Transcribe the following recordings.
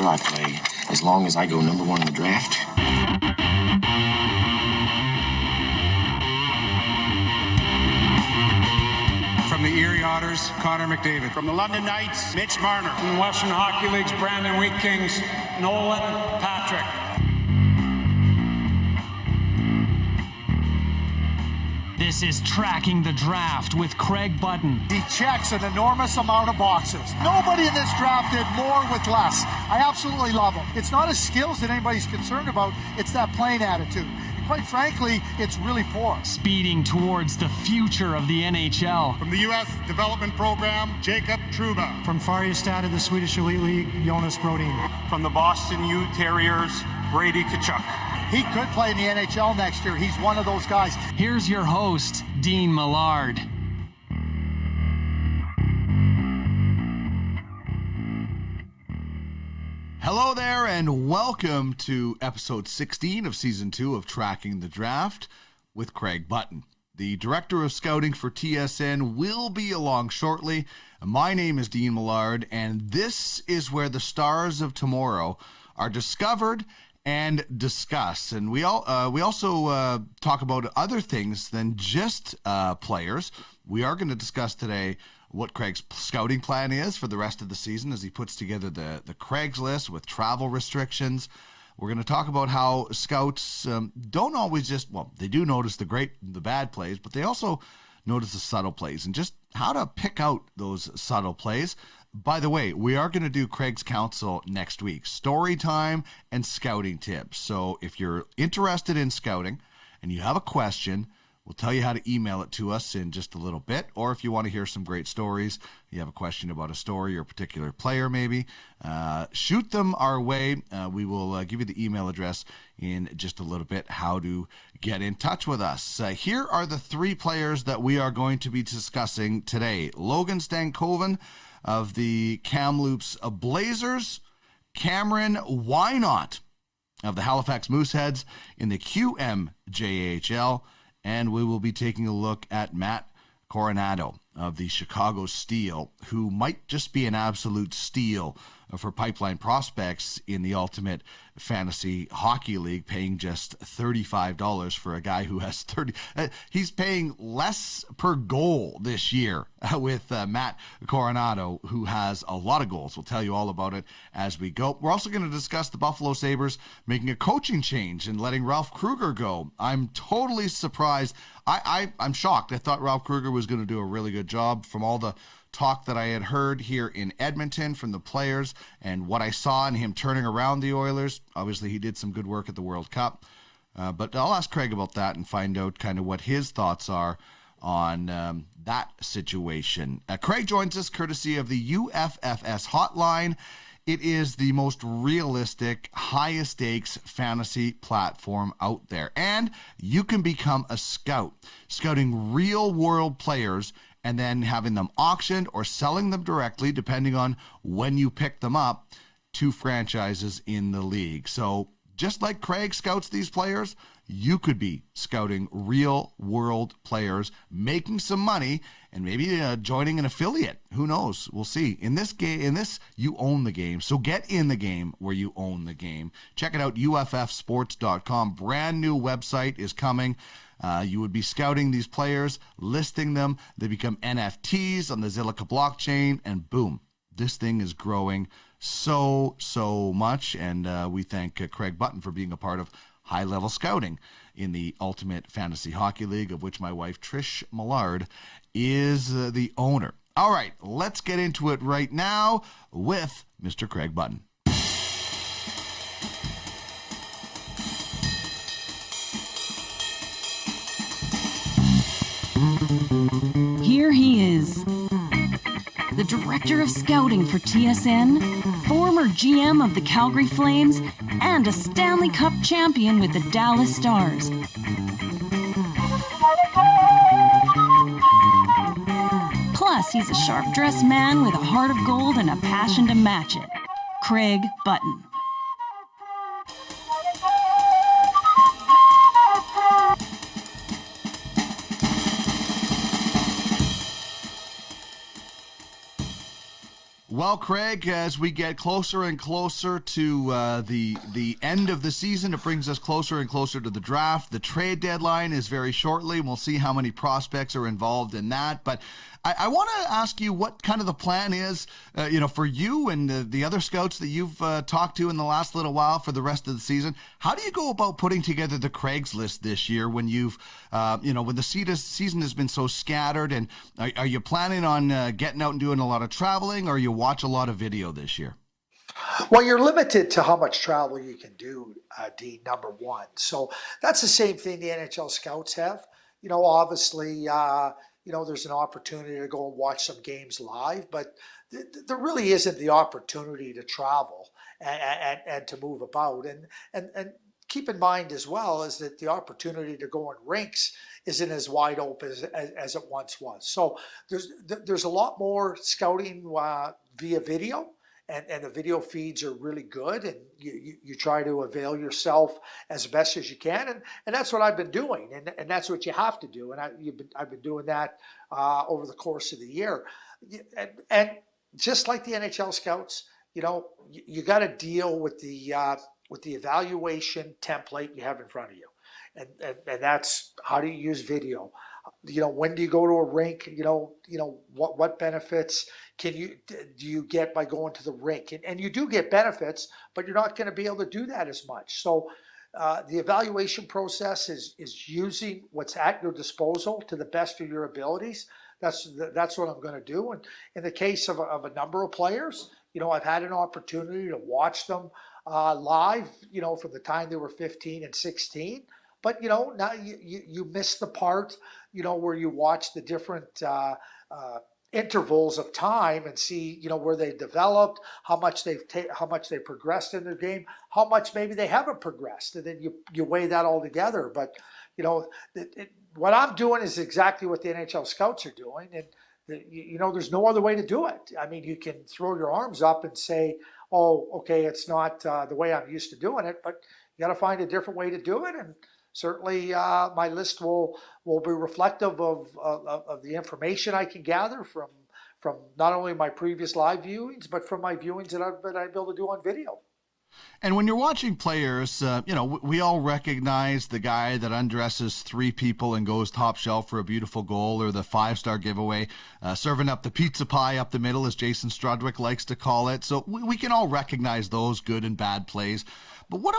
where I play, as long as I go number one in the draft. From the Erie Otters, Connor McDavid. From the London Knights, Mitch Marner. From the Western Hockey League's Brandon Wheat Kings, Nolan Patrick. This is Tracking the Draft with Craig Button. He checks an enormous amount of boxes. Nobody in this draft did more with less. I absolutely love him. It's not his skills that anybody's concerned about, it's that playing attitude. And quite frankly, it's really poor. Speeding towards the future of the NHL. From the U.S. Development Program, Jacob Truba. From Färjestad of the Swedish Elite League, Jonas Brody. From the Boston U Terriers, Brady Tkachuk. He could play in the NHL next year. He's one of those guys. Here's your host, Dean Millard. Hello there, and welcome to episode 16 of season 2 of Tracking the Draft with Craig Button. The director of scouting for TSN will be along shortly. My name is Dean Millard, and this is where the stars of tomorrow are discovered and discuss. And we also talk about other things than just players. We are going to discuss today what Craig's scouting plan is for the rest of the season as he puts together the Craigslist with travel restrictions. We're going to talk about how scouts don't always they do notice the bad plays, but they also notice the subtle plays and just how to pick out those subtle plays. By the way, we are going to do Craig's Counsel next week, story time and scouting tips. So if you're interested in scouting and you have a question, we'll tell you how to email it to us in just a little bit. Or if you want to hear some great stories, you have a question about a story or a particular player maybe, shoot them our way. We will give you the email address in just a little bit, how to get in touch with us. Here are the three players that we are going to be discussing today. Logan Stankoven of the Kamloops Blazers, Cameron Whynot of the Halifax Mooseheads in the QMJHL, and we will be taking a look at Matt Coronado of the Chicago Steel, who might just be an absolute steal for pipeline prospects in the Ultimate Fantasy Hockey League, paying just $35 for a guy who has 30. He's paying less per goal this year with Matt Coronado, who has a lot of goals. We'll tell you all about it as we go. We're also going to discuss the Buffalo Sabres making a coaching change and letting Ralph Krueger go. I'm totally surprised. I'm shocked. I thought Ralph Krueger was going to do a really good job from all the talk that I had heard here in Edmonton from the players and what I saw in him turning around the Oilers. Obviously, he did some good work at the World Cup, but I'll ask Craig about that and find out kind of what his thoughts are on that situation. Craig joins us courtesy of the UFFS hotline. It is the most realistic, highest stakes fantasy platform out there. And you can become a scout, scouting real world players and then having them auctioned or selling them directly, depending on when you pick them up, to franchises in the league. So just like Craig scouts these players, you could be scouting real world players, making some money, and maybe joining an affiliate. Who knows? We'll see. In this, you own the game. So get in the game where you own the game. Check it out, uffsports.com. Brand new website is coming. You would be scouting these players, listing them. They become NFTs on the Zilliqa blockchain, and boom, this thing is growing so much. And we thank Craig Button for being a part of high-level scouting in the Ultimate Fantasy Hockey League, of which my wife, Trish Millard, is the owner. All right, let's get into it right now with Mr. Craig Button. Here he is, the director of scouting for TSN, former GM of the Calgary Flames, and a Stanley Cup champion with the Dallas Stars. Plus, he's a sharp-dressed man with a heart of gold and a passion to match it. Craig Button. Well, Craig, as we get closer and closer to the end of the season, it brings us closer and closer to the draft. The trade deadline is very shortly. We'll see how many prospects are involved in that. But I want to ask you what kind of the plan is, for you and the other scouts that you've talked to in the last little while for the rest of the season. How do you go about putting together the Craigslist this year when you've, when the season has been so scattered? And are you planning on getting out and doing a lot of traveling, or you watch a lot of video this year? Well, you're limited to how much travel you can do, Dean, number one. So that's the same thing the NHL scouts have. Obviously, there's an opportunity to go and watch some games live, but there really isn't the opportunity to travel and to move about. And keep in mind as well is that the opportunity to go in rinks isn't as wide open as it once was. So there's a lot more scouting via video. And the video feeds are really good, and you try to avail yourself as best as you can, and that's what I've been doing, and that's what you have to do, and I've been doing that over the course of the year, and just like the NHL scouts, you got to deal with the evaluation template you have in front of you, and that's how do you use video. When do you go to a rink? What benefits do you get by going to the rink? And you do get benefits, but you're not going to be able to do that as much. So the evaluation process is using what's at your disposal to the best of your abilities. That's what I'm going to do. And in the case of a number of players, I've had an opportunity to watch them live, from the time they were 15 and 16. But, now you miss the part, where you watch the different intervals of time and see, where they developed, how much they've progressed in their game, how much maybe they haven't progressed. And then you weigh that all together. But, what I'm doing is exactly what the NHL scouts are doing. And, there's no other way to do it. I mean, you can throw your arms up and say, oh, okay, it's not the way I'm used to doing it, but you got to find a different way to do it. And certainly, my list will be reflective of the information I can gather from not only my previous live viewings, but from my viewings that I've been able to do on video. And when you're watching players, we all recognize the guy that undresses three people and goes top shelf for a beautiful goal, or the 5-star giveaway, serving up the pizza pie up the middle, as Jason Strudwick likes to call it. So we can all recognize those good and bad plays. But what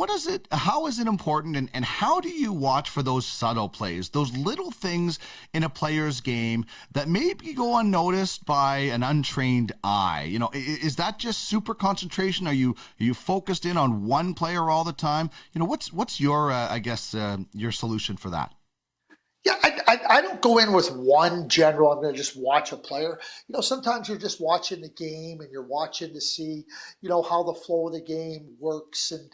is it? How is it important, and how do you watch for those subtle plays, those little things in a player's game that maybe go unnoticed by an untrained eye? Is that just super concentration? Are you focused in on one player all the time? What's your your solution for that? Yeah, I don't go in with one general, I'm going to just watch a player. Sometimes you're just watching the game and you're watching to see, how the flow of the game works and,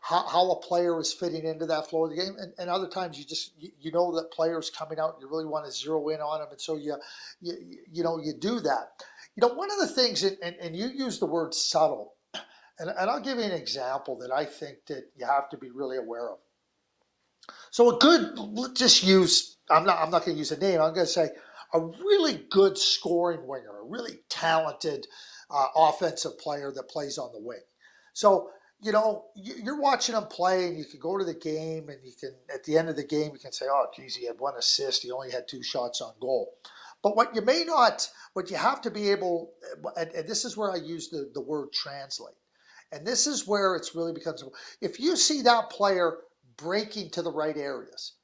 how a player is fitting into that flow of the game. And other times you just, that player's coming out and you really want to zero in on them. And so you do that. One of the things, and you use the word subtle, and I'll give you an example that I think that you have to be really aware of. So let's just use, I'm not going to use a name, I'm going to say a really good scoring winger, a really talented offensive player that plays on the wing. So, you're watching him play and you can go to the game and you can, at the end of the game, you can say, oh, geez, he had 1 assist, he only had 2 shots on goal. But what you have to be able, and this is where I use the word translate. And this is where it's really becomes, if you see that player breaking to the right areas,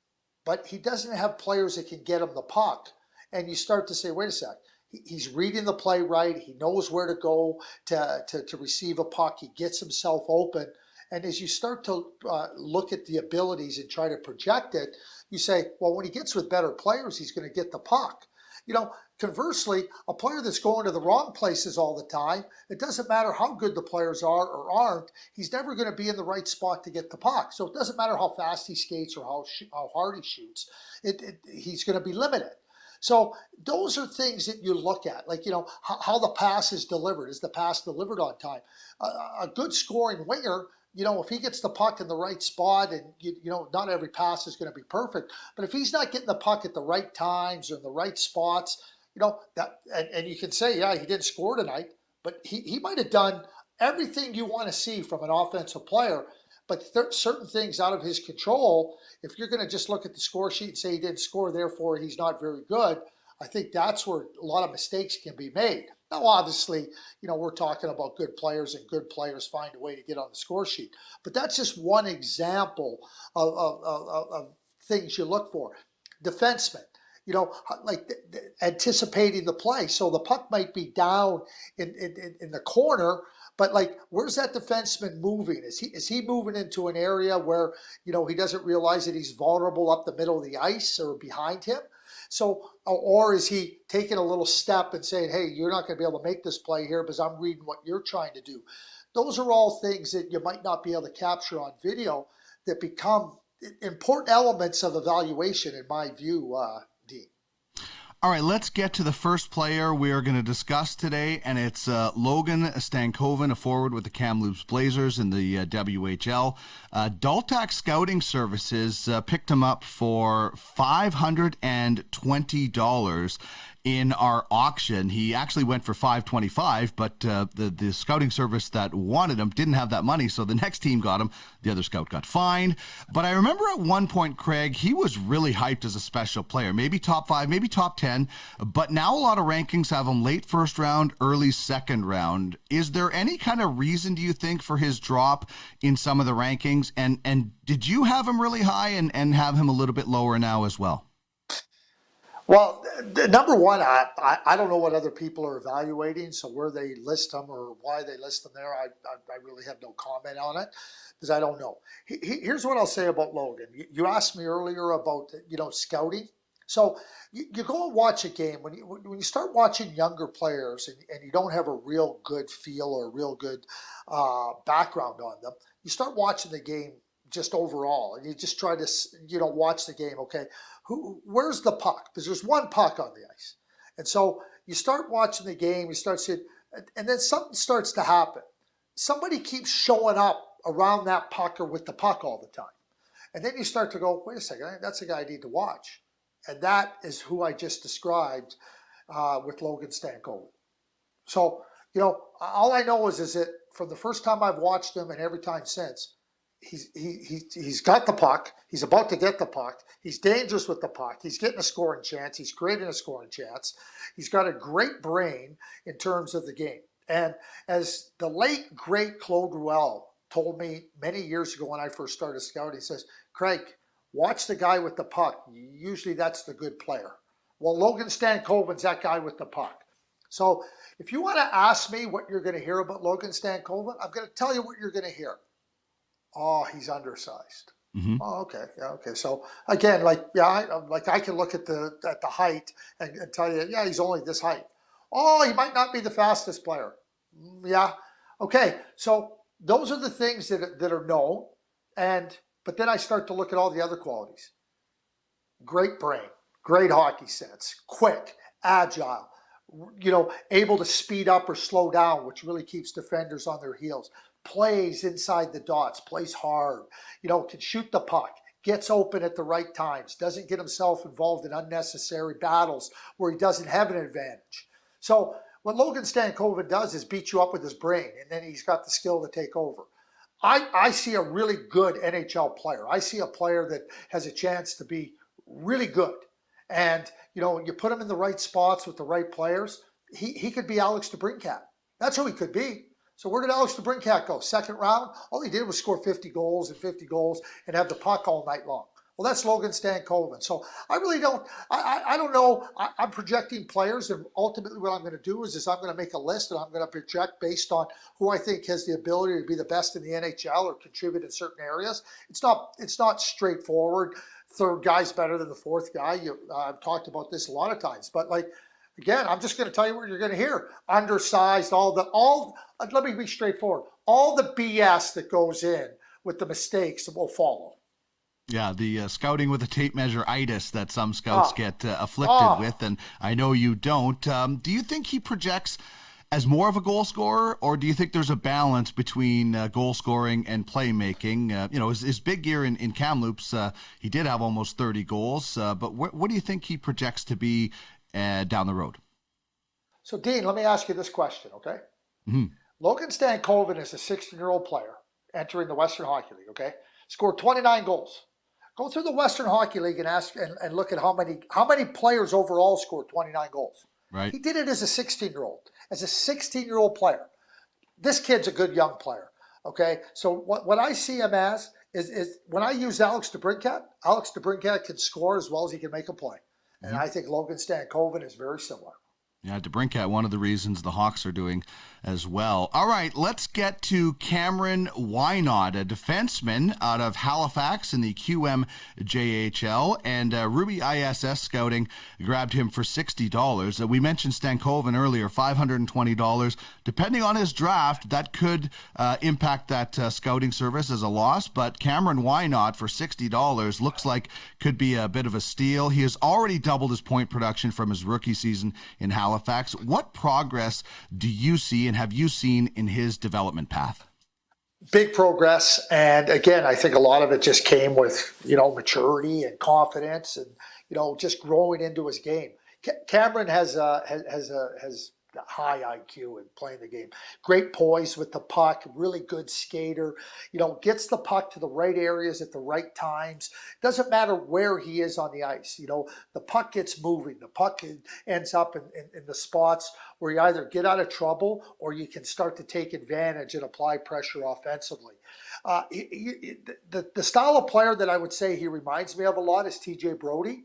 but he doesn't have players that can get him the puck, and you start to say, wait a sec, he's reading the play right, he knows where to go to receive a puck, he gets himself open, and as you start to look at the abilities and try to project it, you say, well, when he gets with better players, he's going to get the puck. Conversely, a player that's going to the wrong places all the time, it doesn't matter how good the players are or aren't, he's never going to be in the right spot to get the puck. So it doesn't matter how fast he skates or how hard he shoots, he's going to be limited. So those are things that you look at, like, how the pass is delivered. Is the pass delivered on time? A good scoring winger, if he gets the puck in the right spot, and, not every pass is going to be perfect, but if he's not getting the puck at the right times or in the right spots, that, and you can say, yeah, he didn't score tonight, but he might have done everything you want to see from an offensive player, but certain things out of his control. If you're going to just look at the score sheet and say he didn't score, therefore he's not very good, I think that's where a lot of mistakes can be made. Now, obviously, we're talking about good players, and good players find a way to get on the score sheet. But that's just one example of things you look for. Defensemen, like anticipating the play. So the puck might be down in the corner, but like, where's that defenseman moving? Is he moving into an area where, he doesn't realize that he's vulnerable up the middle of the ice or behind him? So, or is he taking a little step and saying, hey, you're not going to be able to make this play here because I'm reading what you're trying to do? Those are all things that you might not be able to capture on video that become important elements of evaluation, in my view, Dean. All right, let's get to the first player we are going to discuss today, and it's Logan Stankoven, a forward with the Kamloops Blazers in the WHL. Daltac Scouting Services picked him up for $520 in our auction. He actually went for $525, but the scouting service that wanted him didn't have that money, so the next team got him. The other scout got fined. But I remember at one point, Craig, he was really hyped as a special player, maybe top 5, maybe top 10, but now a lot of rankings have him late first round, early second round. Is there any kind of reason, do you think, for his drop in some of the rankings? And did you have him really high and have him a little bit lower now as well? Well, number one, I don't know what other people are evaluating, so where they list them or why they list them there, I really have no comment on it because I don't know. Here's what I'll say about Logan. You asked me earlier about scouting. So you go and watch a game. When you start watching younger players and you don't have a real good feel or a real good background on them, you start watching the game just overall, and you just try to watch the game. Okay, where's the puck? Because there's one puck on the ice, and so you start watching the game. You start seeing, and then something starts to happen. Somebody keeps showing up around that puck or with the puck all the time, and then you start to go, wait a second, that's the guy I need to watch, and that is who I just described with Logan Stankoven. So all I know is that from the first time I've watched him and every time since. He's got the puck. He's about to get the puck. He's dangerous with the puck. He's getting a scoring chance. He's creating a scoring chance. He's got a great brain in terms of the game. And as the late, great Claude Ruel told me many years ago when I first started scouting, he says, Craig, watch the guy with the puck. Usually that's the good player. Well, Logan Stankoven's that guy with the puck. So if you want to ask me what you're going to hear about Logan Stankoven, I'm going to tell you what you're going to hear. Oh, he's undersized. Mm-hmm. Oh, okay. Yeah, okay. So again, I can look at the height and tell you, yeah, he's only this height. Oh, he might not be the fastest player. Yeah. Okay. So those are the things that are known. But then I start to look at all the other qualities. Great brain, great hockey sense, quick, agile, able to speed up or slow down, which really keeps defenders on their heels. Plays inside the dots, plays hard, can shoot the puck, gets open at the right times, doesn't get himself involved in unnecessary battles where he doesn't have an advantage. So what Logan Stankoven does is beat you up with his brain, and then he's got the skill to take over. I see a really good NHL player. I see a player that has a chance to be really good. And, you put him in the right spots with the right players, he could be Alex DeBrincat. That's who he could be. So where did Alex DeBrincat go? Second round? All he did was score 50 goals and have the puck all night long. Well, that's Logan Stankoven. So I really don't, I don't know. I'm projecting players, and ultimately what I'm going to do is I'm going to make a list, and I'm going to project based on who I think has the ability to be the best in the NHL or contribute in certain areas. It's not straightforward. Third guy's better than the fourth guy. I've talked about this a lot of times, but again, I'm just going to tell you what you're going to hear. Undersized, let me be straightforward. All the BS that goes in with the mistakes that will follow. Yeah, the scouting with a tape measure-itis that some scouts get afflicted with, and I know you don't. Do you think he projects as more of a goal scorer, or do you think there's a balance between goal scoring and playmaking? His big year in Kamloops, he did have almost 30 goals, but what do you think he projects to be down the road? So, Dean, let me ask you this question, okay? Mm-hmm. Logan Stankoven is a 16-year-old player entering the Western Hockey League, okay? Scored 29 goals. Go through the Western Hockey League and ask and look at how many players overall scored 29 goals. Right. He did it as a 16-year-old. As a 16-year-old player. This kid's a good young player, okay? So what I see him as is when I use Alex DeBrincat can score as well as he can make a play. And I think Logan Stankoven is very similar. Yeah, DeBrincat, one of the reasons the Hawks are doing as well. All right, let's get to Cameron Whynot, a defenseman out of Halifax in the QMJHL, and Ruby ISS Scouting grabbed him for $60. We mentioned Stankoven earlier, $520. Depending on his draft, that could impact that scouting service as a loss, but Cameron Whynot for $60 looks like could be a bit of a steal. He has already doubled his point production from his rookie season in Halifax. What progress do you see and have you seen in his development path? Big progress, and again, I think a lot of it just came with maturity and confidence, and just growing into his game. Cameron has high IQ in playing the game. Great poise with the puck, really good skater, gets the puck to the right areas at the right times. Doesn't matter where he is on the ice. The puck gets moving. The puck ends up in the spots where you either get out of trouble or you can start to take advantage and apply pressure offensively. The style of player that I would say he reminds me of a lot is TJ Brody.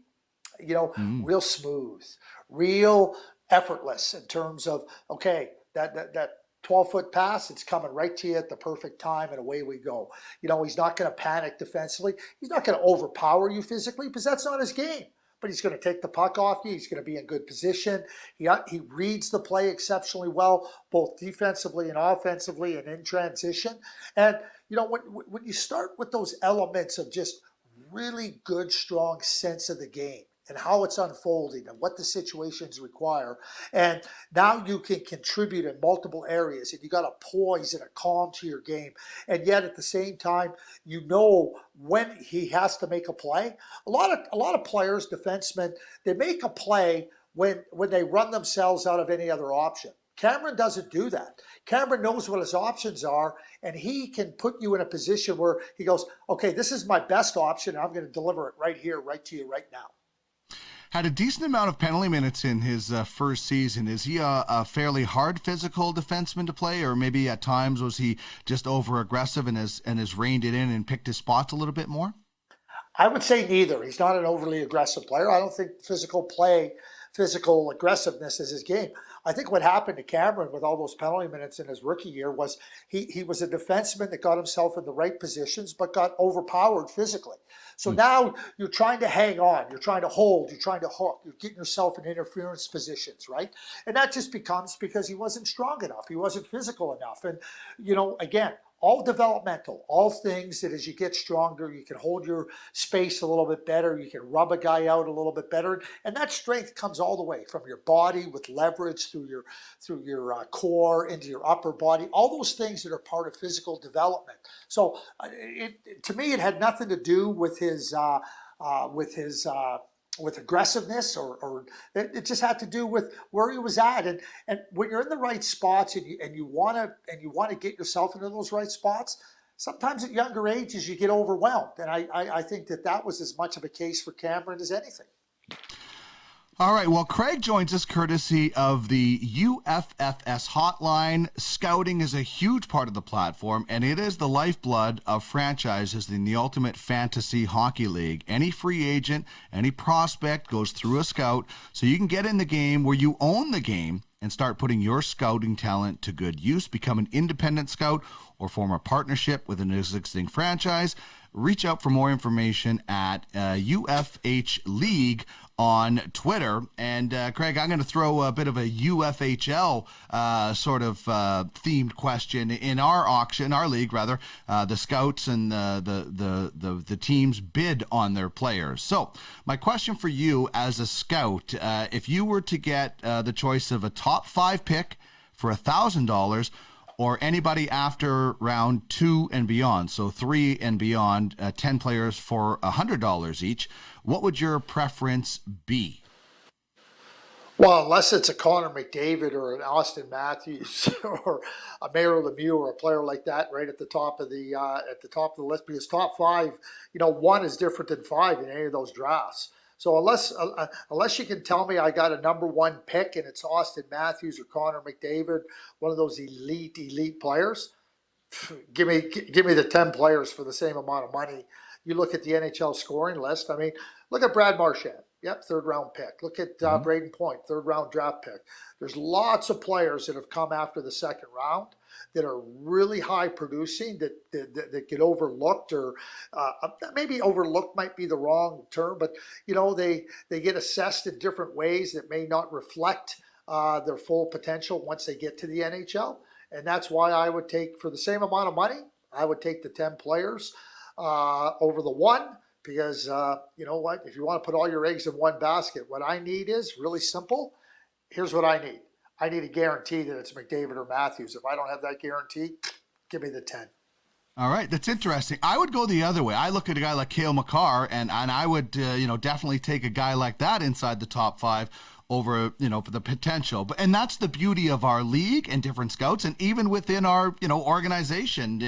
Real smooth, real effortless in terms of, okay, that 12-foot pass, it's coming right to you at the perfect time, and away we go. He's not going to panic defensively. He's not going to overpower you physically because that's not his game. But he's going to take the puck off you. He's going to be in good position. He reads the play exceptionally well, both defensively and offensively and in transition. And, when you start with those elements of just really good, strong sense of the game, and how it's unfolding and what the situations require. And now you can contribute in multiple areas, and you got a poise and a calm to your game. And yet at the same time, when he has to make a play. A lot of players, defensemen, they make a play when they run themselves out of any other option. Cameron doesn't do that. Cameron knows what his options are, and he can put you in a position where he goes, okay, this is my best option, and I'm going to deliver it right here, right to you, right now. Had a decent amount of penalty minutes in his first season. Is he a fairly hard physical defenseman to play, or maybe at times was he just over-aggressive and has reined it in and picked his spots a little bit more? I would say neither. He's not an overly aggressive player. I don't think physical aggressiveness is his game. I think what happened to Cameron with all those penalty minutes in his rookie year was he was a defenseman that got himself in the right positions but got overpowered physically. So now you're trying to hang on, you're trying to hold, you're trying to hook, you're getting yourself in interference positions, right? And that just becomes because he wasn't strong enough, he wasn't physical enough. And, again, all developmental, all things that as you get stronger, you can hold your space a little bit better, you can rub a guy out a little bit better, and that strength comes all the way from your body with leverage through your core into your upper body, all those things that are part of physical development. So to me, it had nothing to do with his with aggressiveness, or it just had to do with where he was at. And when you're in the right spots and you want to get yourself into those right spots, sometimes at younger ages you get overwhelmed. And I think that was as much of a case for Cameron as anything. All right, well, Craig joins us courtesy of the UFFS hotline. Scouting is a huge part of the platform, and it is the lifeblood of franchises in the ultimate fantasy hockey league. Any free agent, any prospect goes through a scout, so you can get in the game where you own the game and start putting your scouting talent to good use. Become an independent scout or form a partnership with an existing franchise. Reach out for more information at UFH League on Twitter. And Craig, I'm going to throw a bit of a UFHL themed question in our league. The scouts and the teams bid on their players. So my question for you as a scout, if you were to get the choice of a top 5 pick for $1,000, or anybody after round 2 and beyond, so 3 and beyond, 10 players for $100 each, what would your preference be? Well, unless it's a Connor McDavid or an Austin Matthews or a Mario Lemieux or a player like that, right at the top of the list, because top five, one is different than five in any of those drafts. So unless you can tell me I got a number one pick and it's Austin Matthews or Connor McDavid, one of those elite players, give me the 10 players for the same amount of money. You look at the NHL scoring list. I mean, look at Brad Marchand. Yep, third round pick. Look at Braden Point, third round draft pick. There's lots of players that have come after the second round that are really high producing that get overlooked, or maybe overlooked might be the wrong term, but they get assessed in different ways that may not reflect their full potential once they get to the NHL. And that's why I would take, for the same amount of money, I would take the 10 players over the one. Because you know what? If you want to put all your eggs in one basket, what I need is really simple. Here's what I need. I need a guarantee that it's McDavid or Matthews. If I don't have that guarantee, give me the 10. All right, that's interesting. I would go the other way. I look at a guy like Cale Makar, and I would definitely take a guy like that inside the top five over the potential. And that's the beauty of our league and different scouts, and even within our organization,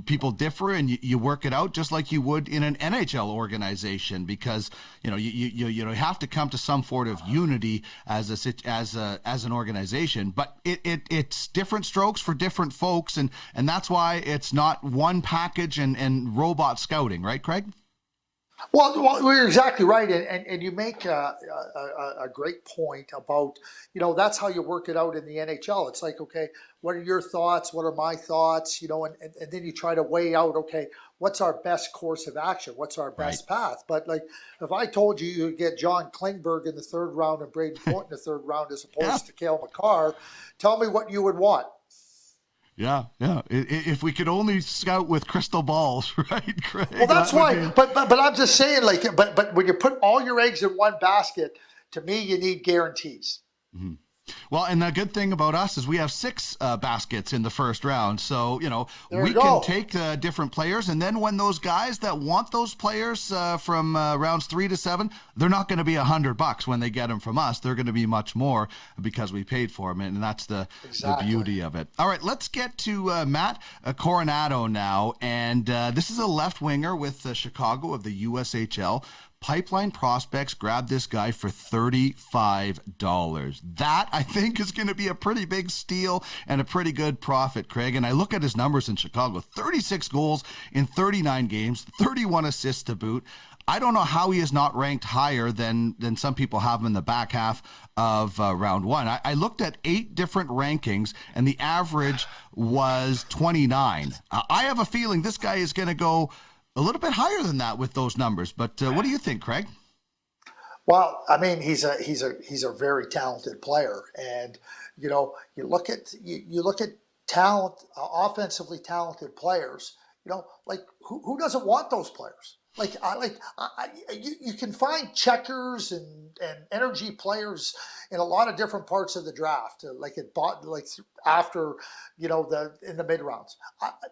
people differ, and you work it out just like you would in an NHL organization, because you have to come to some sort of unity as an organization. But it's different strokes for different folks, and that's why it's not one package and robot scouting, right, Craig? Well, you're exactly right, and you make a great point about, that's how you work it out in the NHL. It's like, okay, what are your thoughts? What are my thoughts? And then you try to weigh out, okay, what's our best course of action? What's our best path? But like, if I told you you'd get John Klingberg in the third round and Braden Point in the third round as opposed to Cale Makar, tell me what you would want. Yeah. If we could only scout with crystal balls, right, Craig? Well, that's why. But I'm just saying, like, but when you put all your eggs in one basket, to me, you need guarantees. Mm-hmm. Well, and the good thing about us is we have 6 baskets in the first round. So, we can take different players. And then when those guys that want those players from rounds 3 to 7, they're not going to be $100 when they get them from us. They're going to be much more because we paid for them. And that's the beauty of it. All right, let's get to Matt Coronado now. And this is a left winger with Chicago of the USHL. Pipeline Prospects grabbed this guy for $35. That, I think, is going to be a pretty big steal and a pretty good profit, Craig. And I look at his numbers in Chicago, 36 goals in 39 games, 31 assists to boot. I don't know how he is not ranked higher than some people have him in the back half of round one. I looked at 8 different rankings, and the average was 29. I have a feeling this guy is going to go a little bit higher than that with those numbers, but what do you think, Craig? Well, I mean, he's a very talented player, and you look at talent, offensively talented players. Like who doesn't want those players? You can find checkers and energy players in a lot of different parts of the draft, after in the mid rounds.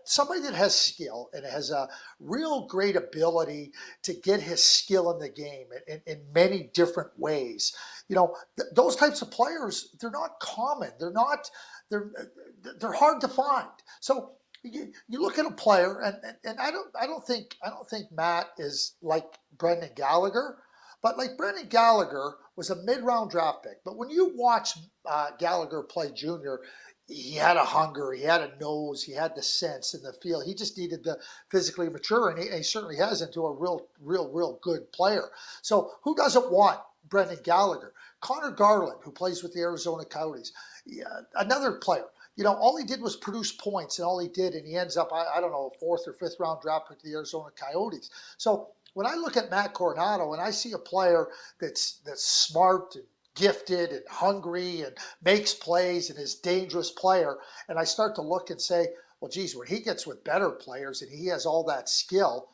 Somebody that has skill and has a real great ability to get his skill in the game in many different ways. Those types of players, they're not common. They're hard to find. So. You look at a player, and I don't think Matt is like Brendan Gallagher, but like Brendan Gallagher was a mid-round draft pick. But when you watch Gallagher play junior, he had a hunger, he had a nose, he had the sense in the field. He just needed to physically mature, and he certainly has into a real good player. So who doesn't want Brendan Gallagher? Connor Garland, who plays with the Arizona Coyotes, another player. All he did was produce points, and he ends up, I don't know, 4th or 5th round draft pick to the Arizona Coyotes. So when I look at Matt Coronado and I see a player that's smart and gifted and hungry and makes plays and is a dangerous player, and I start to look and say, well, geez, when he gets with better players and he has all that skill,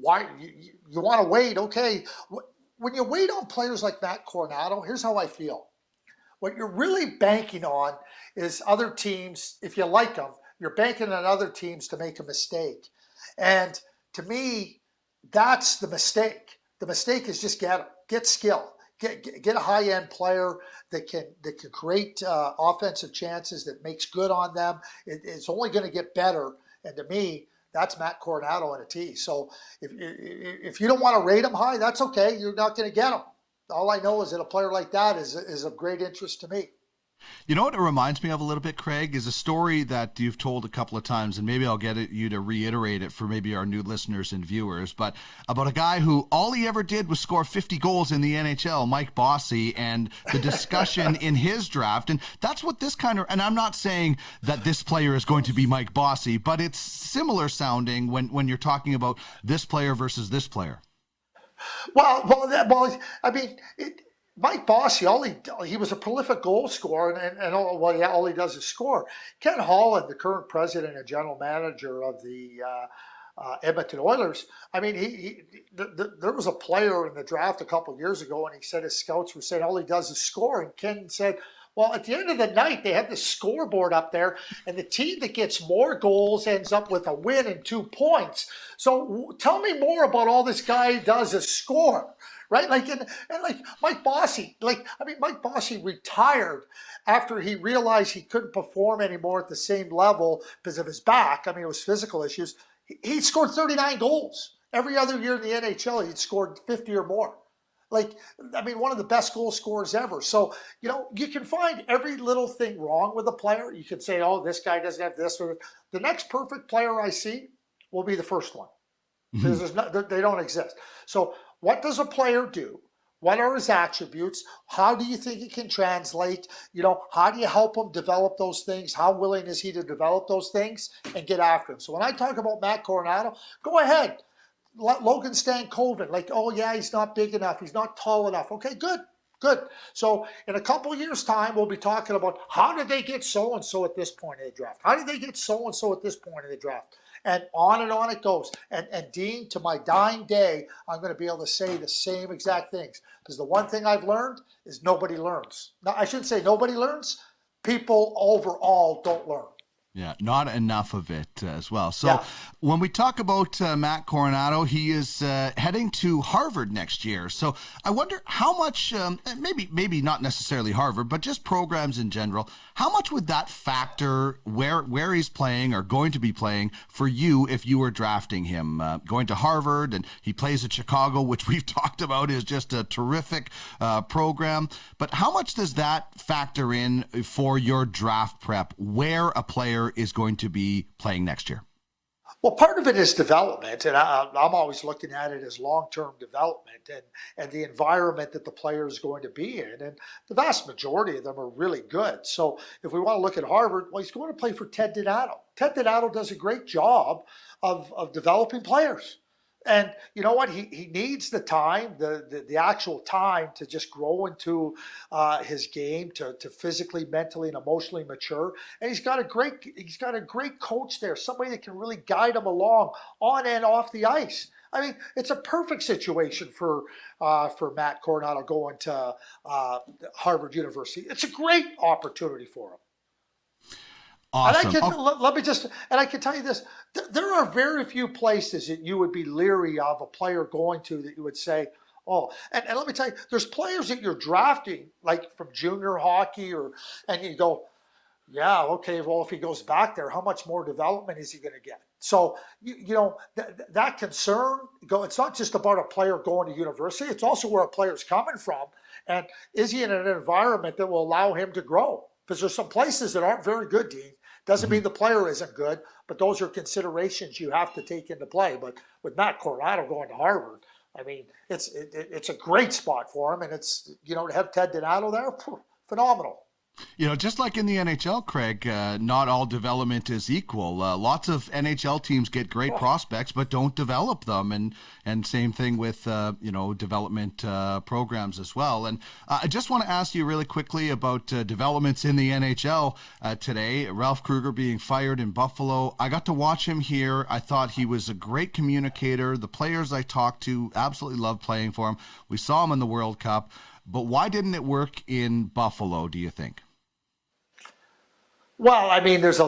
why you want to wait? Okay, when you wait on players like Matt Coronado, here's how I feel. What you're really banking on is other teams, if you like them, you're banking on other teams to make a mistake. And to me, that's the mistake. The mistake is just get skill. get a high-end player that can create offensive chances, that makes good on them. It's only going to get better. And to me, that's Matt Coronado in a T. So if you don't want to rate him high, that's okay. You're not going to get him. All I know is that a player like that is of great interest to me. You know what it reminds me of a little bit, Craig, is a story that you've told a couple of times, and maybe I'll get you to reiterate it for maybe our new listeners and viewers, but about a guy who all he ever did was score 50 goals in the NHL, Mike Bossy, and the discussion in his draft. And that's what this kind of, and I'm not saying that this player is going to be Mike Bossy, but it's similar sounding when you're talking about this player versus this player. Well, I mean, Mike Bossy, he was a prolific goal scorer, and all he does is score. Ken Holland, the current president and general manager of the Edmonton Oilers, I mean, there was a player in the draft a couple of years ago, and he said his scouts were saying all he does is score, and Ken said, well, at the end of the night, they have the scoreboard up there, and the team that gets more goals ends up with a win and 2 points. So tell me more about all this guy does is score. Right, like and like Mike Bossy, Mike Bossy retired after he realized he couldn't perform anymore at the same level because of his back. I mean, it was physical issues. He scored 39 goals every other year in the NHL. He'd scored 50 or more. One of the best goal scorers ever. So you can find every little thing wrong with a player. You can say, oh, this guy doesn't have this or that. The next perfect player I see will be the first one because they don't exist. So what does a player do? What are his attributes? How do you think he can translate? How do you help him develop those things? How willing is he to develop those things and get after him? So when I talk about Matt Coronado, go ahead. Logan Stankoven, oh yeah, he's not big enough. He's not tall enough. Okay, good. So in a couple of years' time, we'll be talking about how did they get so-and-so at this point in the draft? How did they get so-and-so at this point in the draft? And on it goes. And Dean, to my dying day, I'm going to be able to say the same exact things. Because the one thing I've learned is nobody learns. Now, I shouldn't say nobody learns. People overall don't learn. Yeah, not enough of it as well. So when we talk about Matt Coronado, he is heading to Harvard next year. So I wonder how much, maybe not necessarily Harvard, but just programs in general, how much would that factor where he's playing or going to be playing for you if you were drafting him? Going to Harvard, and he plays at Chicago, which we've talked about is just a terrific program. But how much does that factor in for your draft prep, where a player is going to be playing next year? Well, part of it is development, and I'm always looking at it as long-term development and the environment that the player is going to be in. And the vast majority of them are really good. So if we want to look at Harvard, well, he's going to play for Ted Donato. Ted Donato does a great job of developing players. And you know what? He needs the time, the actual time to just grow into his game, to physically, mentally, and emotionally mature. And he's got a great coach there, somebody that can really guide him along on and off the ice. I mean, it's a perfect situation for Matt Coronado going to Harvard University. It's a great opportunity for him. Awesome. And I can tell you this, there are very few places that you would be leery of a player going to that you would say, oh, and let me tell you, there's players that you're drafting, like from junior hockey, and you go, yeah, okay, well, if he goes back there, how much more development is he going to get? So, that concern, it's not just about a player going to university, it's also where a player's coming from, and is he in an environment that will allow him to grow? Because there's some places that aren't very good, Dean. Doesn't mean the player isn't good, but those are considerations you have to take into play. But with Matt Coronado going to Harvard, I mean, it's a great spot for him, and it's to have Ted Donato there, phenomenal. Just like in the NHL, Craig, not all development is equal. Lots of NHL teams get great prospects, but don't develop them. And same thing with, development programs as well. And I just want to ask you really quickly about developments in the NHL today. Ralph Kruger being fired in Buffalo. I got to watch him here. I thought he was a great communicator. The players I talked to absolutely loved playing for him. We saw him in the World Cup. But why didn't it work in Buffalo, do you think? Well, I mean, there's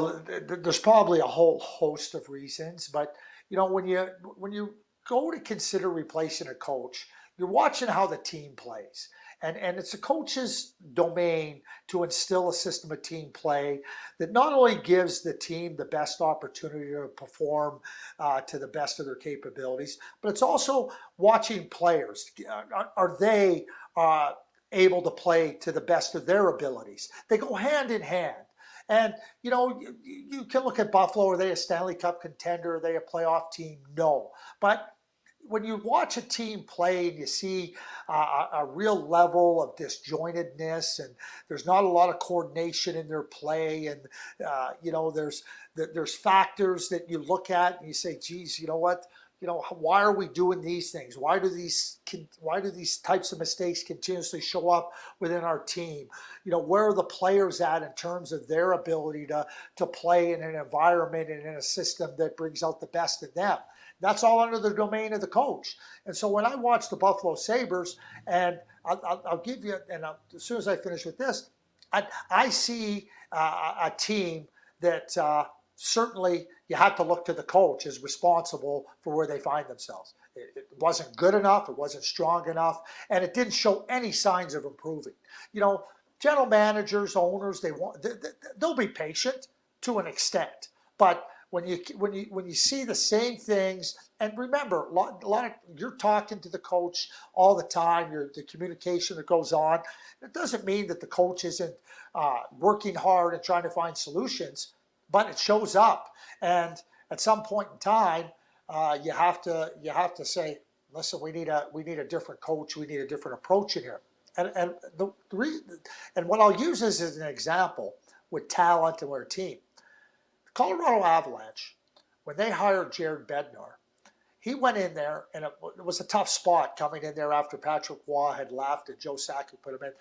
probably a whole host of reasons, but when you go to consider replacing a coach, you're watching how the team plays, And it's a coach's domain to instill a system of team play that not only gives the team the best opportunity to perform to the best of their capabilities, but it's also watching players. Are they able to play to the best of their abilities? They go hand in hand. And, you can look at Buffalo. Are they a Stanley Cup contender? Are they a playoff team? No. But when you watch a team play and you see a real level of disjointedness, and there's not a lot of coordination in their play, and there's factors that you look at and you say, geez, you know what? Why are we doing these things? Why do these types of mistakes continuously show up within our team? Where are the players at in terms of their ability to play in an environment and in a system that brings out the best in them? That's all under the domain of the coach. And so when I watch the Buffalo Sabres, and I'll give you, and as soon as I finish with this, I see a team that certainly you have to look to the coach as responsible for where they find themselves. It wasn't good enough, it wasn't strong enough, and it didn't show any signs of improving. General managers, owners, they'll be patient to an extent, but when you see the same things, and remember, a lot of you're talking to the coach all the time. The communication that goes on. It doesn't mean that the coach isn't working hard and trying to find solutions, but it shows up. And at some point in time, you have to say, listen, we need a different coach. We need a different approach in here. And what I'll use as an example with talent and with a team. Colorado Avalanche, when they hired Jared Bednar, he went in there, and it was a tough spot coming in there after Patrick Waugh had left and Joe Sakic put him in.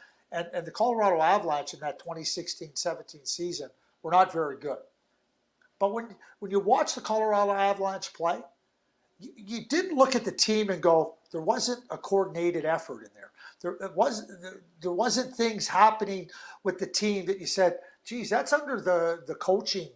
And the Colorado Avalanche in that 2016-17 season were not very good. But when you watch the Colorado Avalanche play, you didn't look at the team and go, there wasn't a coordinated effort in there. There wasn't things happening with the team that you said, geez, that's under the coaching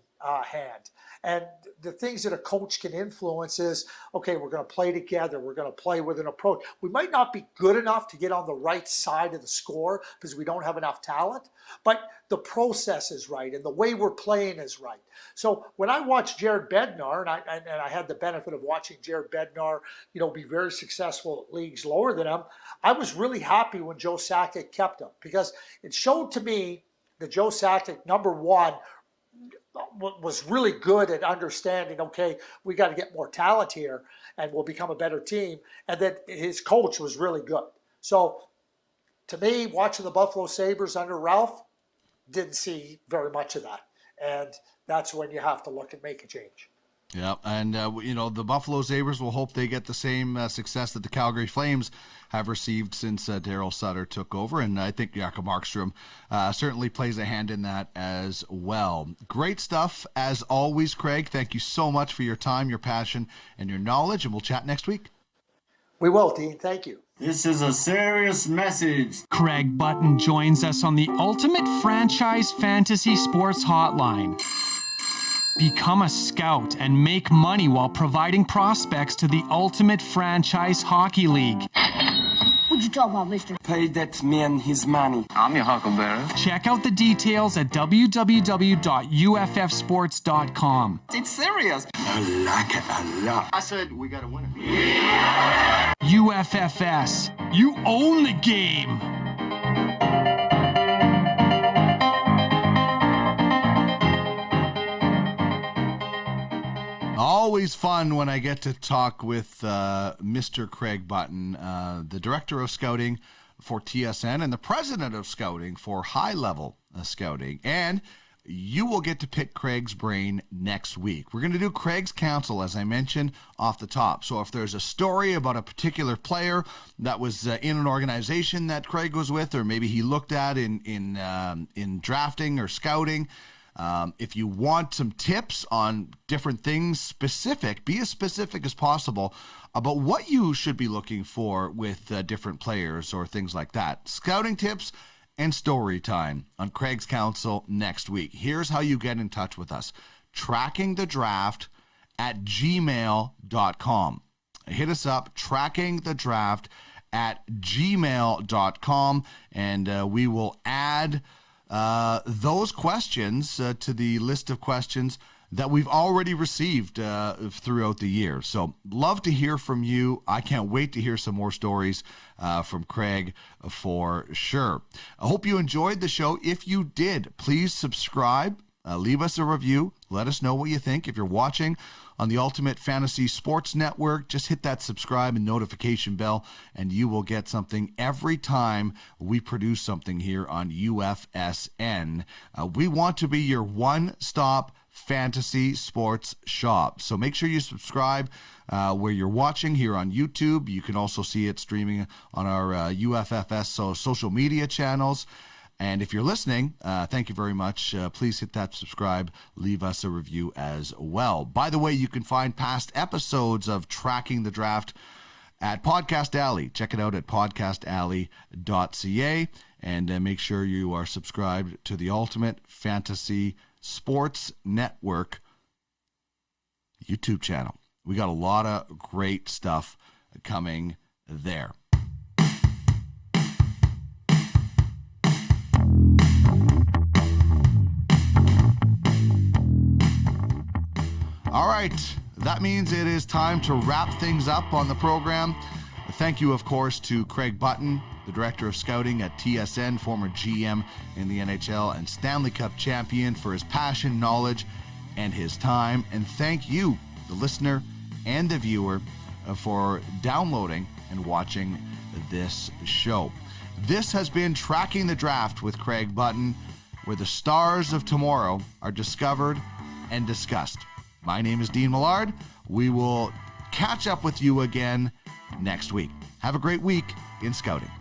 hand. And the things that a coach can influence is, okay, we're going to play together. We're going to play with an approach. We might not be good enough to get on the right side of the score because we don't have enough talent, but the process is right and the way we're playing is right. So when I watch Jared Bednar, and I had the benefit of watching Jared Bednar, be very successful at leagues lower than him, I was really happy when Joe Sakic kept him because it showed to me that Joe Sakic, number one, was really good at understanding, okay, we got to get more talent here and we'll become a better team, and that his coach was really good. So to me, watching the Buffalo Sabres under Ralph, didn't see very much of that. And that's when you have to look and make a change. Yeah, and the Buffalo Sabres will hope they get the same success that the Calgary Flames have received since Daryl Sutter took over, and I think Jakob Markstrom certainly plays a hand in that as well. Great stuff, as always, Craig. Thank you so much for your time, your passion, and your knowledge, and we'll chat next week. We will, Dean. Thank you. This is a serious message. Craig Button joins us on the Ultimate Franchise Fantasy Sports Hotline. Become a scout and make money while providing prospects to the Ultimate Franchise Hockey League. What you talking about, mister? Pay that man his money. I'm your huckleberry. Check out the details at www.uffsports.com. It's serious. I like it a lot. I said we got a winner. UFFS. You own the game. Always fun when I get to talk with Mr. Craig Button, the Director of Scouting for TSN and the President of Scouting for High Level Scouting. And you will get to pick Craig's brain next week. We're going to do Craig's Counsel, as I mentioned, off the top. So if there's a story about a particular player that was in an organization that Craig was with, or maybe he looked at in drafting or scouting, if you want some tips on different things specific, be as specific as possible about what you should be looking for with different players or things like that. Scouting tips and story time on Craig's Counsel next week. Here's how you get in touch with us. trackingthedraft@gmail.com. Hit us up, trackingthedraft @gmail.com, and we will add those questions to the list of questions that we've already received throughout the year. So love to hear from you. I can't wait to hear some more stories from Craig for sure. I hope you enjoyed the show. If you did, please subscribe, leave us a review, let us know what you think. If you're watching on the Ultimate Fantasy Sports Network, just hit that subscribe and notification bell, and you will get something every time we produce something here on UFSN. We want to be your one-stop fantasy sports shop. So make sure you subscribe where you're watching here on YouTube. You can also see it streaming on our UFFS social media channels. And if you're listening, thank you very much. Please hit that subscribe. Leave us a review as well. By the way, you can find past episodes of Tracking the Draft at Podcast Alley. Check it out at podcastalley.ca. And make sure you are subscribed to the Ultimate Fantasy Sports Network YouTube channel. We got a lot of great stuff coming there. All right, that means it is time to wrap things up on the program. Thank you, of course, to Craig Button, the Director of Scouting at TSN, former GM in the NHL and Stanley Cup champion, for his passion, knowledge, and his time. And thank you, the listener and the viewer, for downloading and watching this show. This has been Tracking the Draft with Craig Button, where the stars of tomorrow are discovered and discussed. My name is Dean Millard. We will catch up with you again next week. Have a great week in scouting.